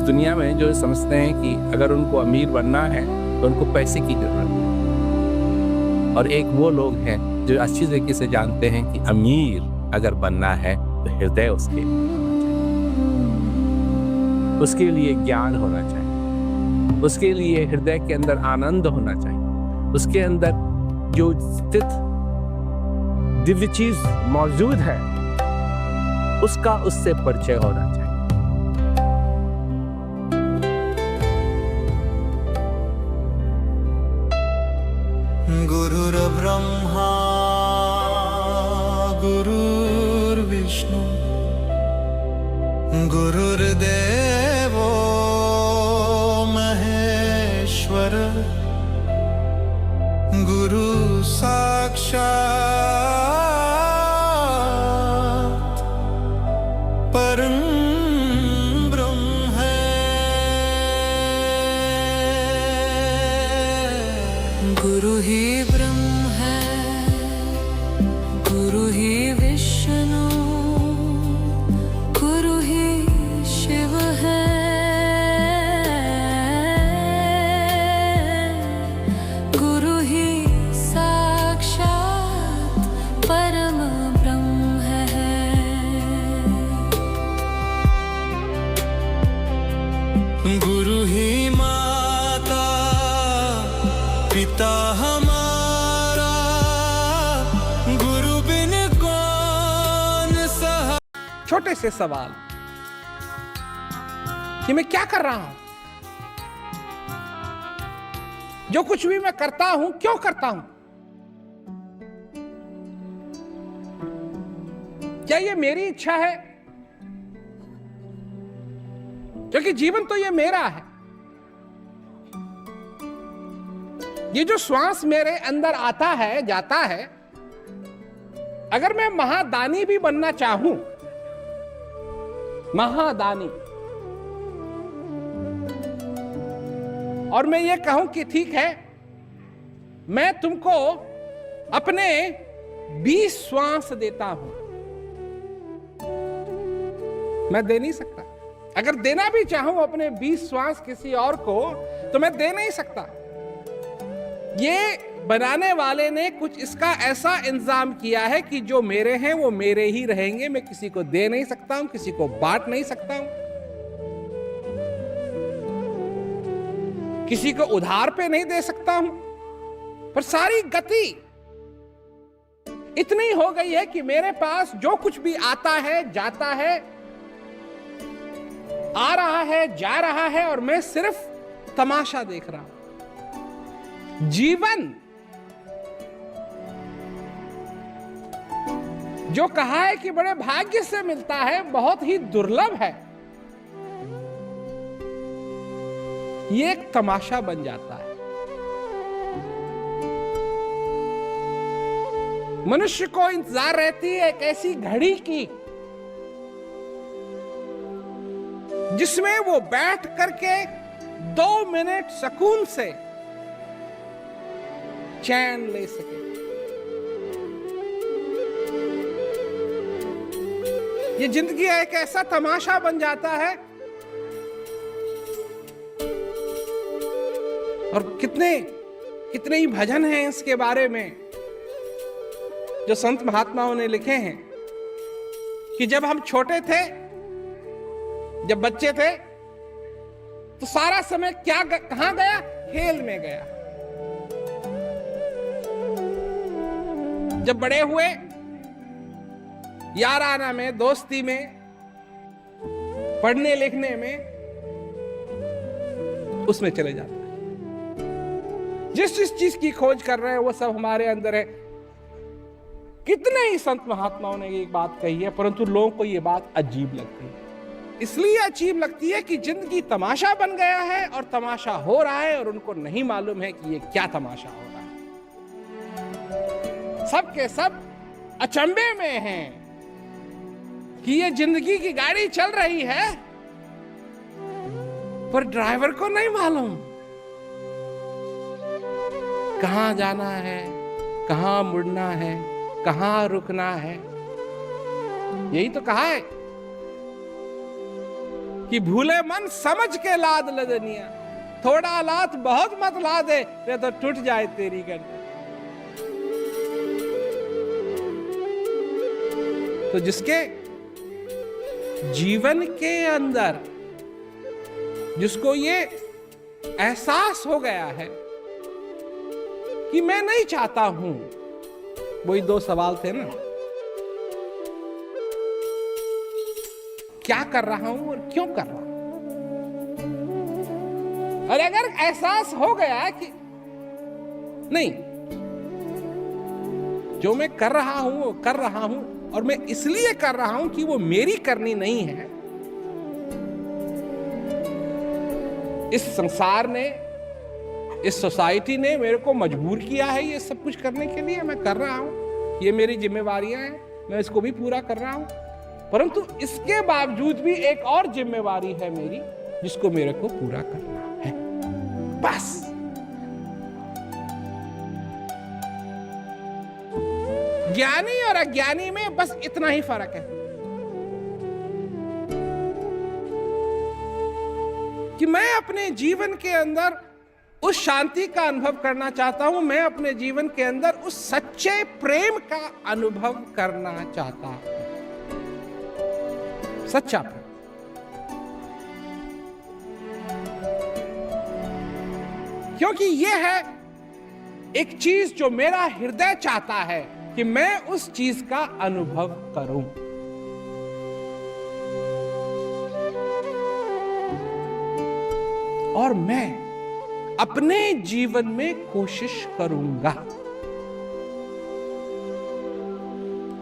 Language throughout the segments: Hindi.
दुनिया में जो समझते हैं कि अगर उनको अमीर बनना है तो उनको पैसे की जरूरत है, और एक वो लोग हैं जो अच्छी तरीके से जानते हैं कि अमीर अगर बनना है तो हृदय उसके लिए ज्ञान होना चाहिए, उसके लिए हृदय के अंदर आनंद होना चाहिए, उसके अंदर जो स्थित दिव्य चीज मौजूद है उसका उससे परिचय होना चाहिए। गुरुर् ब्रह्मा गुरुर्विष्णु गुरुर्देवो महेश्वर गुरु साक्षात् परं ब्रह्म है। गुरु ही ब्रह्म है, गुरु ही विष्णु, गुरु ही शिव है, गुरु ही साक्षात परम ब्रह्म है। गुरु ही माता पिता हमारा, गुरु बिन कौन सहा। छोटे से सवाल कि मैं क्या कर रहा हूं, जो कुछ भी मैं करता हूं क्यों करता हूं? क्या ये मेरी इच्छा है? क्योंकि जीवन तो ये मेरा है। ये जो श्वास मेरे अंदर आता है जाता है, अगर मैं महादानी भी बनना चाहूं, महादानी, और मैं ये कहूं कि ठीक है मैं तुमको अपने 20 श्वास देता हूं, मैं दे नहीं सकता। अगर देना भी चाहूं अपने 20 श्वास किसी और को तो मैं दे नहीं सकता। ये बनाने वाले ने कुछ इसका ऐसा इंतजाम किया है कि जो मेरे हैं वो मेरे ही रहेंगे। मैं किसी को दे नहीं सकता हूं, किसी को बांट नहीं सकता हूं, किसी को उधार पे नहीं दे सकता हूं। पर सारी गति इतनी हो गई है कि मेरे पास जो कुछ भी आता है जाता है, आ रहा है जा रहा है, और मैं सिर्फ तमाशा देख रहा हूं। जीवन जो कहा है कि बड़े भाग्य से मिलता है, बहुत ही दुर्लभ है, ये एक तमाशा बन जाता है। मनुष्य को इंतजार रहती है एक ऐसी घड़ी की जिसमें वो बैठ करके 2 मिनट सुकून से चैन ले सके। ये जिंदगी एक ऐसा तमाशा बन जाता है, और कितने कितने ही भजन हैं इसके बारे में जो संत महात्माओं ने लिखे हैं कि जब हम छोटे थे, जब बच्चे थे, तो सारा समय कहां गया? खेल में गया। जब बड़े हुए, याराना में, दोस्ती में, पढ़ने लिखने में, उसमें चले जाते हैं। जिस चीज की खोज कर रहे हैं वो सब हमारे अंदर है। कितने ही संत महात्माओं ने ये बात कही है, परंतु लोगों को ये बात अजीब लगती है। इसलिए अजीब लगती है कि जिंदगी तमाशा बन गया है और तमाशा हो रहा है, और उनको नहीं मालूम है कि ये क्या तमाशा हो रहा है। सब के सब अचंभे में हैं कि ये जिंदगी की गाड़ी चल रही है, पर ड्राइवर को नहीं मालूम कहां जाना है, कहां मुड़ना है, कहां रुकना है। यही तो कहा है कि भूले मन समझ के लाद लदनिया, थोड़ा लात बहुत मत ला दे, नहीं तो टूट जाए तेरी गर्दन। तो जिसके जीवन के अंदर जिसको ये एहसास हो गया है कि मैं नहीं चाहता हूं, वही दो सवाल थे ना, क्या कर रहा हूं और क्यों कर रहा हूं। और अगर एहसास हो गया कि नहीं, जो मैं कर रहा हूं वो कर रहा हूं और मैं इसलिए कर रहा हूं कि वो मेरी करनी नहीं है, इस संसार ने, इस सोसाइटी ने मेरे को मजबूर किया है ये सब कुछ करने के लिए, मैं कर रहा हूं, ये मेरी जिम्मेवारियां हैं, मैं इसको भी पूरा कर रहा हूं, परंतु इसके बावजूद भी एक और जिम्मेवारी है मेरी जिसको मेरे को पूरा करना है। बस ज्ञानी और अज्ञानी में बस इतना ही फर्क है कि मैं अपने जीवन के अंदर उस शांति का अनुभव करना चाहता हूं, मैं अपने जीवन के अंदर उस सच्चे प्रेम का अनुभव करना चाहता हूं, सच्चा प्रेम। क्योंकि यह है एक चीज जो मेरा हृदय चाहता है कि मैं उस चीज का अनुभव करूं। और मैं अपने जीवन में कोशिश करूंगा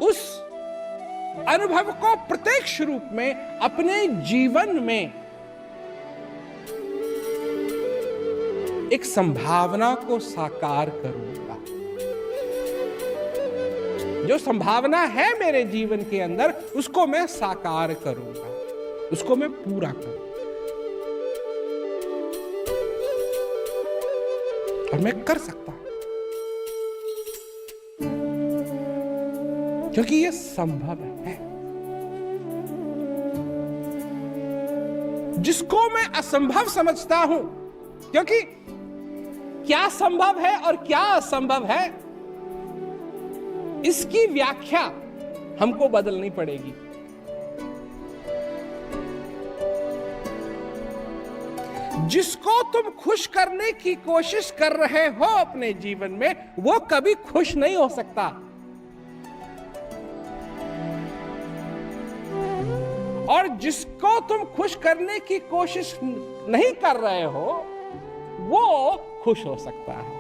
उस अनुभव को प्रत्यक्ष रूप में अपने जीवन में एक संभावना को साकार करूंगा। जो संभावना है मेरे जीवन के अंदर उसको मैं साकार करूंगा, उसको मैं पूरा करूंगा। और मैं कर सकता हूं क्योंकि यह संभव है। जिसको मैं असंभव समझता हूं, क्योंकि क्या संभव है और क्या असंभव है इसकी व्याख्या हमको बदलनी पड़ेगी। जिसको तुम खुश करने की कोशिश कर रहे हो अपने जीवन में, वो कभी खुश नहीं हो सकता। और जिसको तुम खुश करने की कोशिश नहीं कर रहे हो, वो खुश हो सकता है।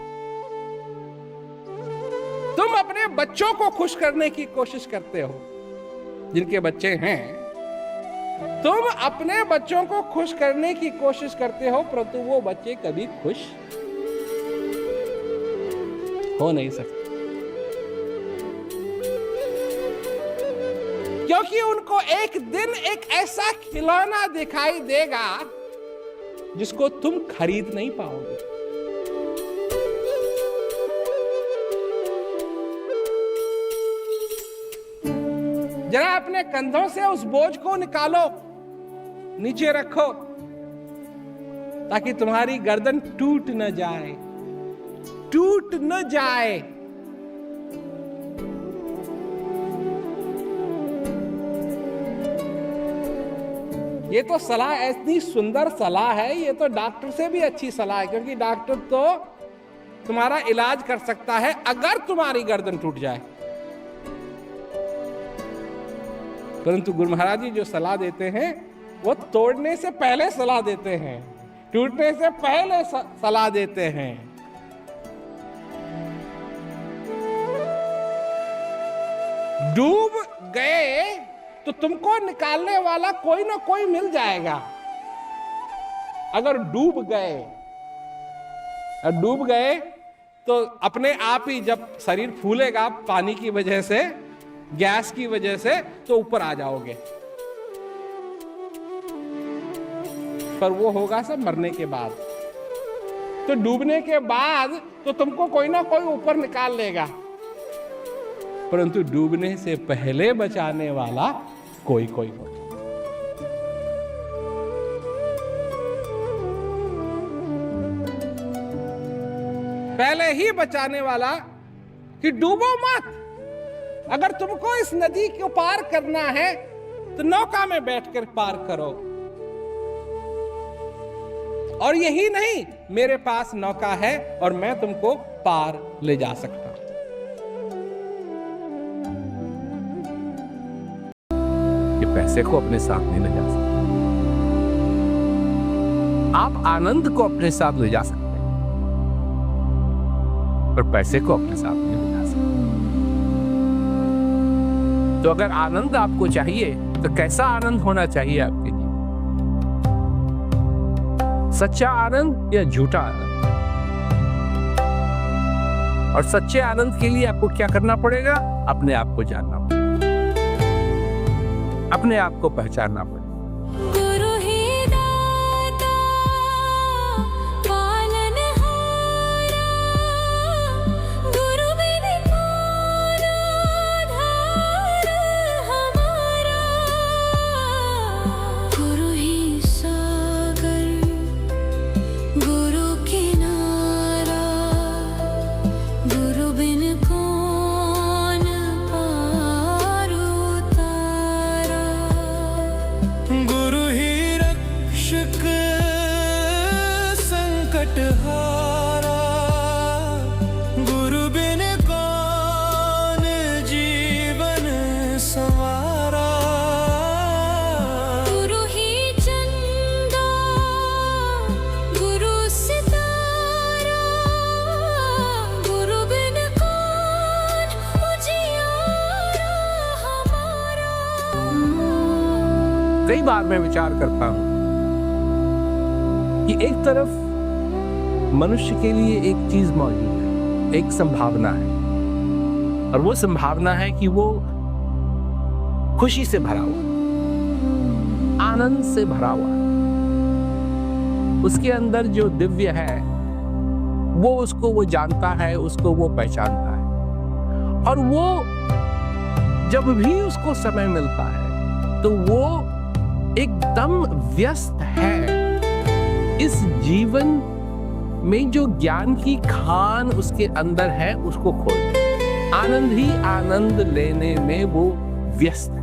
तुम अपने बच्चों को खुश करने की कोशिश करते हो, जिनके बच्चे हैं, तुम अपने बच्चों को खुश करने की कोशिश करते हो, परंतु वो बच्चे कभी खुश हो नहीं सकते, क्योंकि उनको एक दिन एक ऐसा खिलौना दिखाई देगा जिसको तुम खरीद नहीं पाओगे। जरा अपने कंधों से उस बोझ को निकालो, नीचे रखो, ताकि तुम्हारी गर्दन टूट न जाए, टूट न जाए। ये तो सलाह, ऐसी सुंदर सलाह है, ये तो डॉक्टर से भी अच्छी सलाह है, क्योंकि डॉक्टर तो तुम्हारा इलाज कर सकता है अगर तुम्हारी गर्दन टूट जाए, परंतु गुरु महाराज जी जो सलाह देते हैं वो तोड़ने से पहले सलाह देते हैं, टूटने से पहले सलाह देते हैं। डूब गए तो तुमको निकालने वाला कोई ना कोई मिल जाएगा। अगर डूब गए तो अपने आप ही जब शरीर फूलेगा पानी की वजह से, गैस की वजह से, तो ऊपर आ जाओगे। पर वो होगा सब मरने के बाद। तो डूबने के बाद तो तुमको कोई ना कोई ऊपर निकाल लेगा, परंतु डूबने से पहले बचाने वाला कोई होगा। पहले ही बचाने वाला कि डूबो मत। अगर तुमको इस नदी को पार करना है तो नौका में बैठकर पार करो। और यही नहीं, मेरे पास नौका है और मैं तुमको पार ले जा सकता हूं। ये पैसे को अपने साथ नहीं ले जा सकते। आप आनंद को अपने साथ ले जा सकते हैं, पर पैसे को अपने साथ नहीं ले जा सकते। तो अगर आनंद आपको चाहिए तो कैसा आनंद होना चाहिए आपके जीवन? सच्चा आनंद या झूठा आनंद? और सच्चे आनंद के लिए आपको क्या करना पड़ेगा? अपने आप को जानना पड़ेगा, अपने आप को पहचानना पड़ेगा। गुरु ही दाता पालनहारा, गुरु बिन कौन आधार हमारा। गुरु ही सागर गुरु किनारा, गुरु बिन कौन पार उतारा। गुरु ही रक्षक संकट हारा, गुरु बिन कौन जीवन संवारा। गुरु ही चंदा गुरु सितारा, गुरु बिन कौन उजियारा हमारा। कई बार मैं विचार करता हूं कि एक तरफ मनुष्य के लिए एक चीज मौजूद है, एक संभावना है, और वो संभावना है कि वो खुशी से भरा हुआ, आनंद से भरा हुआ, उसके अंदर जो दिव्य है वो उसको वो जानता है, उसको वो पहचानता है। और वो जब भी उसको समय मिलता है तो वो एकदम व्यस्त है इस जीवन में जो ज्ञान की खान उसके अंदर है उसको खोलने, आनंद ही आनंद लेने में वो व्यस्त है।